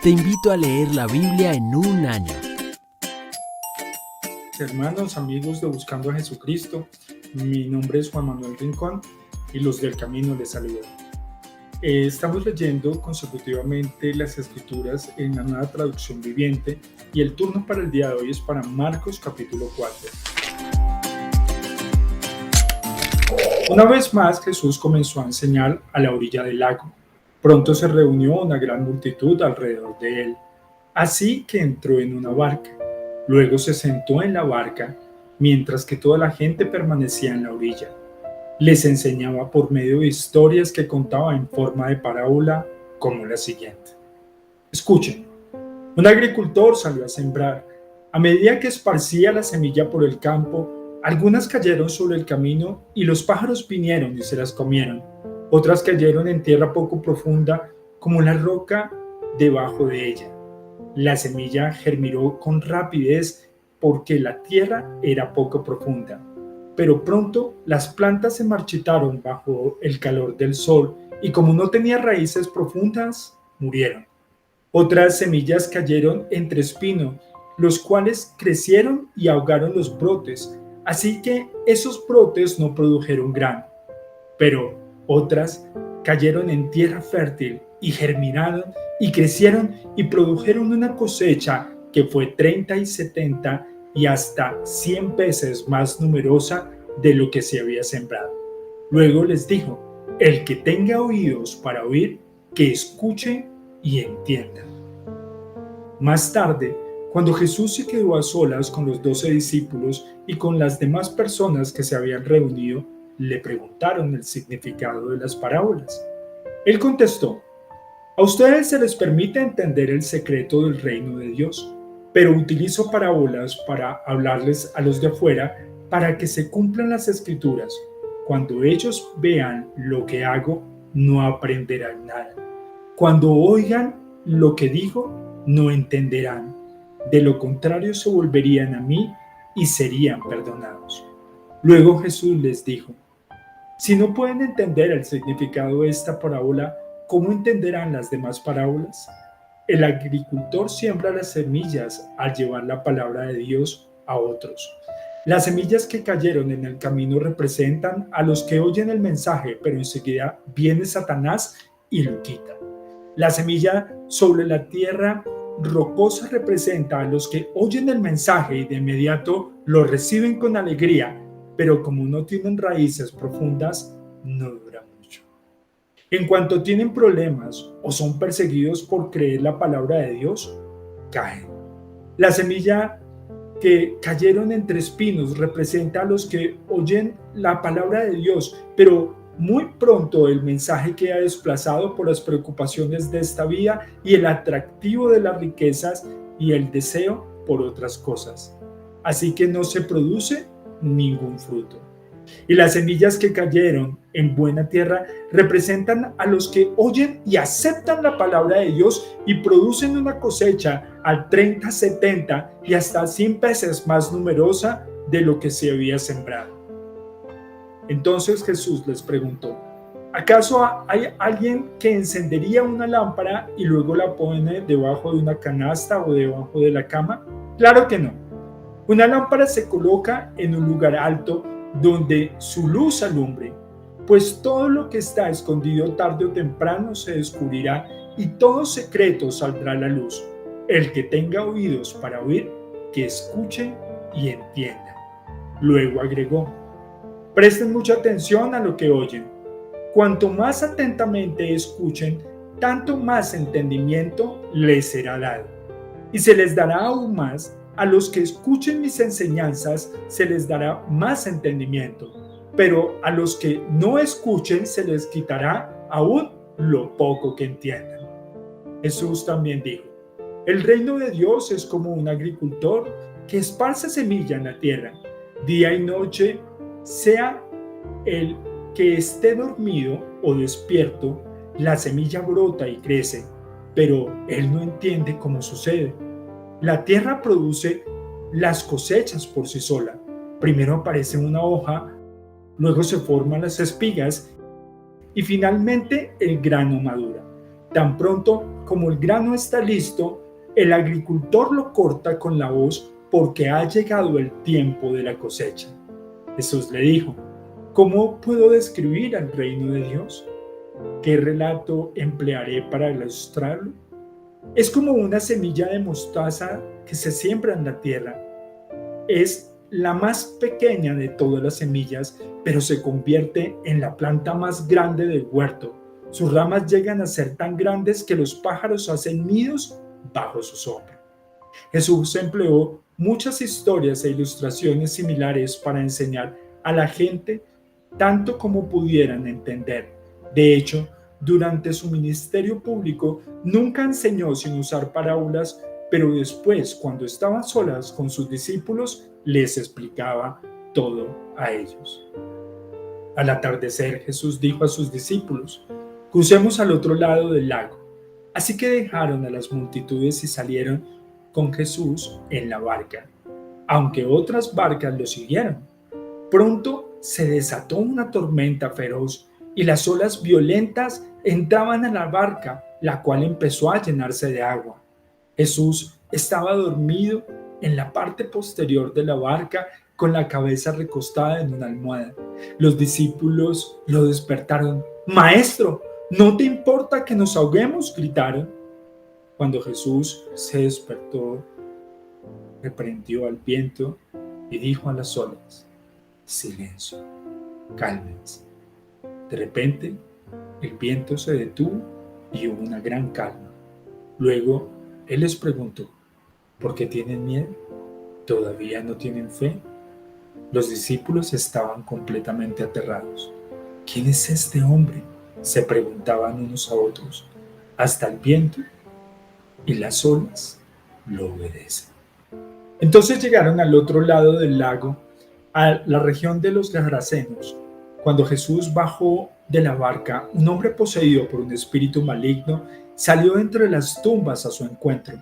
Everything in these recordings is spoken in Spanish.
Te invito a leer la Biblia en un año. Hermanos, amigos de Buscando a Jesucristo, mi nombre es Juan Manuel Rincón y los del Camino les saludan. Estamos leyendo consecutivamente las Escrituras en la Nueva Traducción Viviente y el turno para el día de hoy es para Marcos capítulo 4. Una vez más Jesús comenzó a enseñar a la orilla del lago. Pronto se reunió una gran multitud alrededor de él, así que entró en una barca. Luego se sentó en la barca, mientras que toda la gente permanecía en la orilla. Les enseñaba por medio de historias que contaba en forma de parábola, como la siguiente. Escuchen. Un agricultor salió a sembrar. A medida que esparcía la semilla por el campo, algunas cayeron sobre el camino y los pájaros vinieron y se las comieron. Otras cayeron en tierra poco profunda, como la roca debajo de ella. La semilla germinó con rapidez porque la tierra era poco profunda. Pero pronto las plantas se marchitaron bajo el calor del sol y como no tenía raíces profundas, murieron. Otras semillas cayeron entre espinos, los cuales crecieron y ahogaron los brotes, así que esos brotes no produjeron grano. Pero otras cayeron en tierra fértil y germinaron y crecieron y produjeron una cosecha que fue 30 y 70 y hasta 100 veces más numerosa de lo que se había sembrado. Luego les dijo, el que tenga oídos para oír, que escuche y entienda. Más tarde, cuando Jesús se quedó a solas con los 12 discípulos y con las demás personas que se habían reunido, le preguntaron el significado de las parábolas. Él contestó, a ustedes se les permite entender el secreto del reino de Dios, pero utilizo parábolas para hablarles a los de afuera para que se cumplan las escrituras. Cuando ellos vean lo que hago, no aprenderán nada. Cuando oigan lo que digo, no entenderán. De lo contrario, se volverían a mí y serían perdonados. Luego Jesús les dijo, si no pueden entender el significado de esta parábola, ¿cómo entenderán las demás parábolas? El agricultor siembra las semillas al llevar la palabra de Dios a otros. Las semillas que cayeron en el camino representan a los que oyen el mensaje, pero enseguida viene Satanás y lo quita. La semilla sobre la tierra rocosa representa a los que oyen el mensaje y de inmediato lo reciben con alegría, pero como no tienen raíces profundas, no dura mucho. En cuanto tienen problemas o son perseguidos por creer la palabra de Dios, caen. La semilla que cayeron entre espinos representa a los que oyen la palabra de Dios, pero muy pronto el mensaje queda desplazado por las preocupaciones de esta vida y el atractivo de las riquezas y el deseo por otras cosas. Así que no se produce ningún fruto. Y las semillas que cayeron en buena tierra representan a los que oyen y aceptan la palabra de Dios y producen una cosecha al 30, 70 y hasta 100 veces más numerosa de lo que se había sembrado. Entonces Jesús les preguntó, ¿acaso hay alguien que encendería una lámpara y luego la pone debajo de una canasta o debajo de la cama? Claro que no. Una lámpara se coloca en un lugar alto donde su luz alumbre, pues todo lo que está escondido tarde o temprano se descubrirá y todo secreto saldrá a la luz. El que tenga oídos para oír, que escuche y entienda. Luego agregó, presten mucha atención a lo que oyen. Cuanto más atentamente escuchen, tanto más entendimiento les será dado. Y se les dará aún más. A los que escuchen mis enseñanzas se les dará más entendimiento, pero a los que no escuchen se les quitará aún lo poco que entiendan. Jesús también dijo, el reino de Dios es como un agricultor que esparce semilla en la tierra. Día y noche, sea el que esté dormido o despierto, la semilla brota y crece, pero él no entiende cómo sucede. La tierra produce las cosechas por sí sola. Primero aparece una hoja, luego se forman las espigas y finalmente el grano madura. Tan pronto como el grano está listo, el agricultor lo corta con la hoz porque ha llegado el tiempo de la cosecha. Jesús le dijo: ¿Cómo puedo describir el reino de Dios? ¿Qué relato emplearé para ilustrarlo? Es como una semilla de mostaza que se siembra en la tierra. Es la más pequeña de todas las semillas, pero se convierte en la planta más grande del huerto. Sus ramas llegan a ser tan grandes que los pájaros hacen nidos bajo su sombra. Jesús empleó muchas historias e ilustraciones similares para enseñar a la gente tanto como pudieran entender. De hecho, durante su ministerio público nunca enseñó sin usar parábolas, pero después, cuando estaban solas con sus discípulos, les explicaba todo a ellos. Al atardecer, Jesús dijo a sus discípulos: crucemos al otro lado del lago. Así que dejaron a las multitudes y salieron con Jesús en la barca, aunque otras barcas lo siguieron. Pronto se desató una tormenta feroz y las olas violentas entraban a la barca, la cual empezó a llenarse de agua. Jesús estaba dormido en la parte posterior de la barca con la cabeza recostada en una almohada. Los discípulos lo despertaron. «Maestro, ¿no te importa que nos ahoguemos?», gritaron. Cuando Jesús se despertó, reprendió al viento y dijo a las olas: «Silencio, cálmense». De repente, el viento se detuvo y hubo una gran calma. Luego, Él les preguntó: ¿por qué tienen miedo? ¿Todavía no tienen fe? Los discípulos estaban completamente aterrados. ¿Quién es este hombre?, se preguntaban unos a otros. Hasta el viento y las olas lo obedecen. Entonces llegaron al otro lado del lago, a la región de los Gerasenos. Cuando Jesús bajó de la barca, un hombre poseído por un espíritu maligno salió entre las tumbas a su encuentro.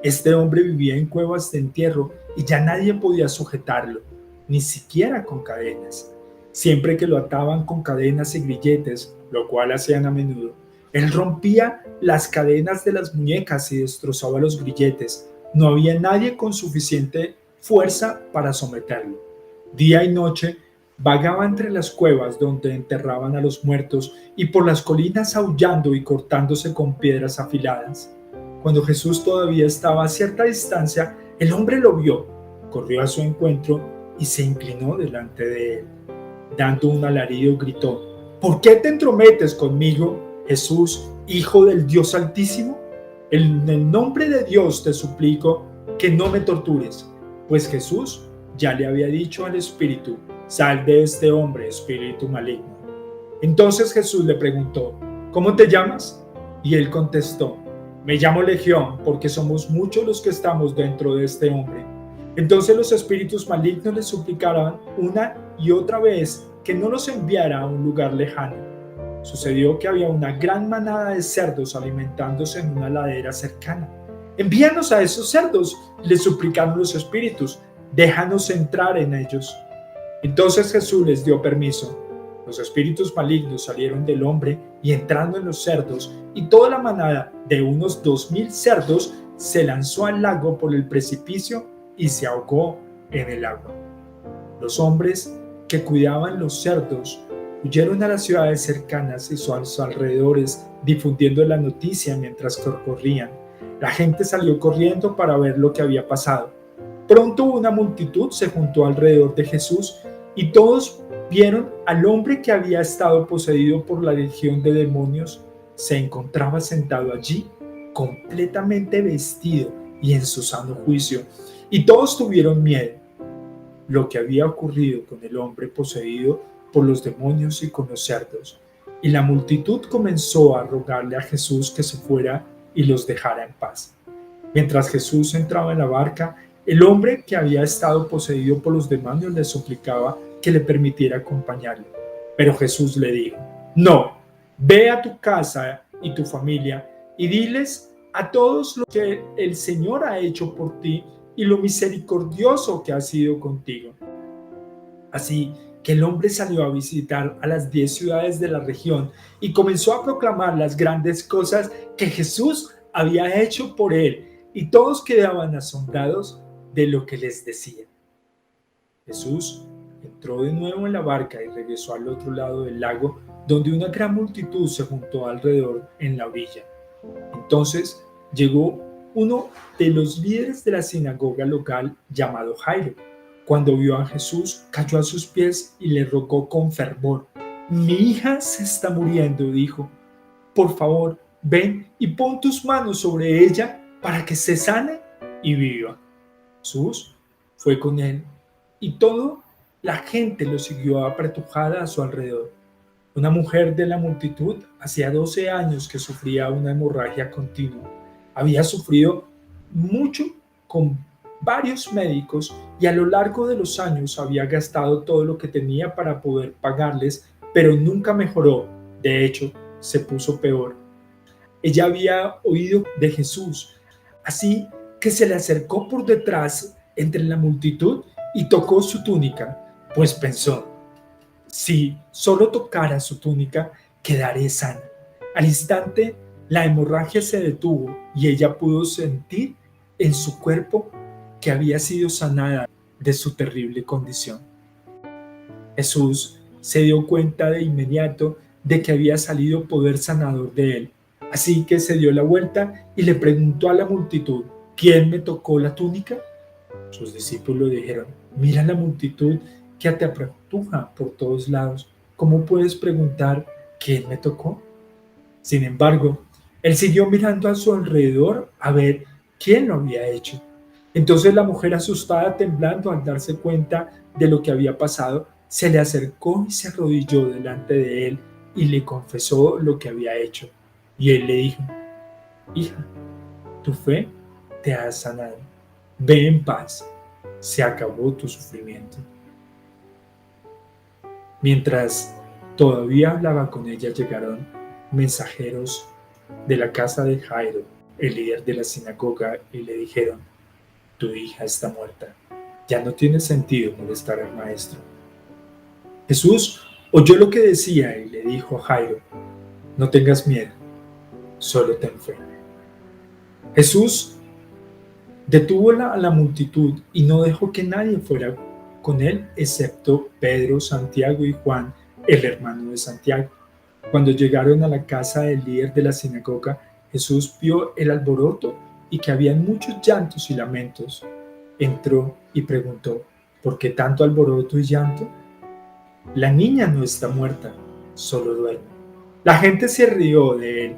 Este hombre vivía en cuevas de entierro y ya nadie podía sujetarlo, ni siquiera con cadenas. Siempre que lo ataban con cadenas y grilletes, lo cual hacían a menudo, él rompía las cadenas de las muñecas y destrozaba los grilletes. No había nadie con suficiente fuerza para someterlo. Día y noche vagaba entre las cuevas donde enterraban a los muertos y por las colinas aullando y cortándose con piedras afiladas. Cuando Jesús todavía estaba a cierta distancia, el hombre lo vio, corrió a su encuentro y se inclinó delante de él. Dando un alarido, gritó: «¿Por qué te entrometes conmigo, Jesús, Hijo del Dios Altísimo? En el nombre de Dios te suplico que no me tortures». Pues Jesús ya le había dicho al espíritu: «Sal de este hombre, espíritu maligno». Entonces Jesús le preguntó: «¿Cómo te llamas?». Y él contestó: «Me llamo Legión, porque somos muchos los que estamos dentro de este hombre». Entonces los espíritus malignos le suplicaron una y otra vez que no los enviara a un lugar lejano. Sucedió que había una gran manada de cerdos alimentándose en una ladera cercana. «Envíanos a esos cerdos», le suplicaron los espíritus, «déjanos entrar en ellos». Entonces Jesús les dio permiso. Los espíritus malignos salieron del hombre y entrando en los cerdos, y toda la manada de unos 2000 cerdos se lanzó al lago por el precipicio y se ahogó en el agua. Los hombres que cuidaban los cerdos huyeron a las ciudades cercanas y a sus alrededores, difundiendo la noticia mientras corrían. La gente salió corriendo para ver lo que había pasado. Pronto una multitud se juntó alrededor de Jesús y todos vieron al hombre que había estado poseído por la legión de demonios. Se encontraba sentado allí, completamente vestido y en su sano juicio, y todos tuvieron miedo. Lo que había ocurrido con el hombre poseído por los demonios y con los cerdos, y la multitud comenzó a rogarle a Jesús que se fuera y los dejara en paz. Mientras Jesús entraba en la barca, el hombre que había estado poseído por los demonios le suplicaba que le permitiera acompañarlo. Pero Jesús le dijo: «No, ve a tu casa y tu familia y diles a todos lo que el Señor ha hecho por ti y lo misericordioso que ha sido contigo». Así que el hombre salió a visitar a las 10 ciudades de la región y comenzó a proclamar las grandes cosas que Jesús había hecho por él, y todos quedaban asombrados de lo que les decía. Jesús entró de nuevo en la barca y regresó al otro lado del lago, donde una gran multitud se juntó alrededor en la orilla. Entonces llegó uno de los líderes de la sinagoga local llamado Jairo. Cuando vio a Jesús, cayó a sus pies y le rogó con fervor. Mi hija se está muriendo, dijo. Por favor, ven y pon tus manos sobre ella para que se sane y viva. Jesús fue con él y toda la gente lo siguió apretujada a su alrededor. Una mujer de la multitud hacía 12 años que sufría una hemorragia continua. Había sufrido mucho con varios médicos y a lo largo de los años había gastado todo lo que tenía para poder pagarles, pero nunca mejoró. De hecho, se puso peor. Ella había oído de Jesús, así que se le acercó por detrás entre la multitud y tocó su túnica, pues pensó, si solo tocara su túnica, quedaré sana. Al instante, la hemorragia se detuvo y ella pudo sentir en su cuerpo que había sido sanada de su terrible condición. Jesús se dio cuenta de inmediato de que había salido poder sanador de él, así que se dio la vuelta y le preguntó a la multitud, ¿quién me tocó la túnica? Sus discípulos dijeron, mira la multitud que te apretuja por todos lados. ¿Cómo puedes preguntar quién me tocó? Sin embargo, él siguió mirando a su alrededor a ver quién lo había hecho. Entonces la mujer, asustada, temblando al darse cuenta de lo que había pasado, se le acercó y se arrodilló delante de él y le confesó lo que había hecho. Y él le dijo, hija, tu fe te ha sanado. Ve en paz, se acabó tu sufrimiento. Mientras todavía hablaba con ella, llegaron mensajeros de la casa de Jairo, el líder de la sinagoga, y le dijeron, tu hija está muerta, ya no tiene sentido molestar al maestro. Jesús oyó lo que decía y le dijo a Jairo, no tengas miedo, solo ten fe. Jesús detuvo a la multitud y no dejó que nadie fuera con él excepto Pedro, Santiago y Juan, el hermano de Santiago. Cuando llegaron a la casa del líder de la sinagoga, Jesús vio el alboroto y que había muchos llantos y lamentos. Entró y preguntó, ¿por qué tanto alboroto y llanto? La niña no está muerta, solo duerme. La gente se rió de él,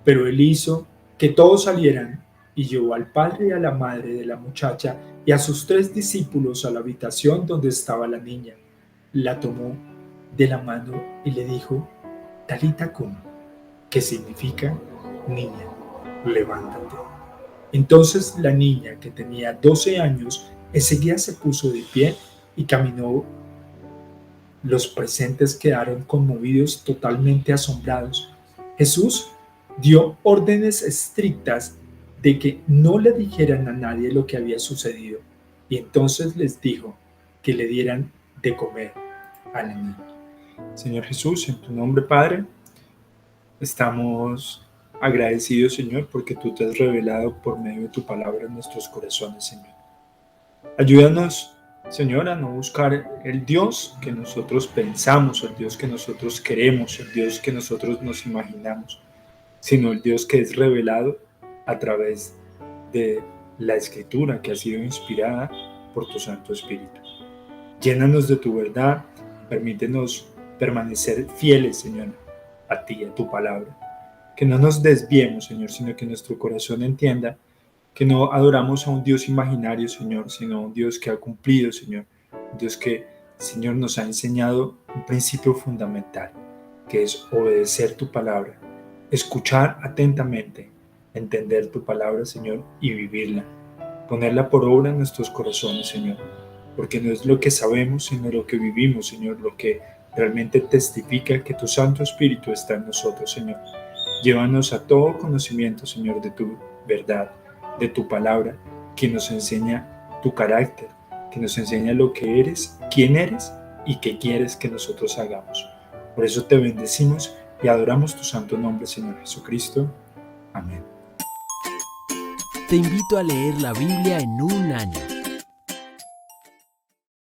pero él hizo que todos salieran y llevó al padre y a la madre de la muchacha y a sus 3 discípulos a la habitación donde estaba la niña. La tomó de la mano y le dijo, Talita cum, que significa, niña, levántate. Entonces la niña, que tenía 12 años, enseguida se puso de pie y caminó. Los presentes quedaron conmovidos, totalmente asombrados. Jesús dio órdenes estrictas de que no le dijeran a nadie lo que había sucedido, y entonces les dijo que le dieran de comer a la niña. Señor Jesús, en tu nombre, Padre, estamos agradecidos, Señor, porque tú te has revelado por medio de tu palabra en nuestros corazones, Señor. Ayúdanos, Señor, a no buscar el Dios que nosotros pensamos, el Dios que nosotros queremos, el Dios que nosotros nos imaginamos, sino el Dios que es revelado a través de la Escritura que ha sido inspirada por tu Santo Espíritu. Llénanos de tu verdad, permítenos permanecer fieles, Señor, a ti, a tu palabra. Que no nos desviemos, Señor, sino que nuestro corazón entienda que no adoramos a un Dios imaginario, Señor, sino a un Dios que ha cumplido, Señor. Un Dios que, Señor, nos ha enseñado un principio fundamental, que es obedecer tu palabra, escuchar atentamente, entender tu palabra, Señor, y vivirla. Ponerla por obra en nuestros corazones, Señor. Porque no es lo que sabemos, sino lo que vivimos, Señor, lo que realmente testifica que tu Santo Espíritu está en nosotros, Señor. Llévanos a todo conocimiento, Señor, de tu verdad, de tu palabra, que nos enseña tu carácter, que nos enseña lo que eres, quién eres y qué quieres que nosotros hagamos. Por eso te bendecimos y adoramos tu santo nombre, Señor Jesucristo. Amén. Te invito a leer la Biblia en un año.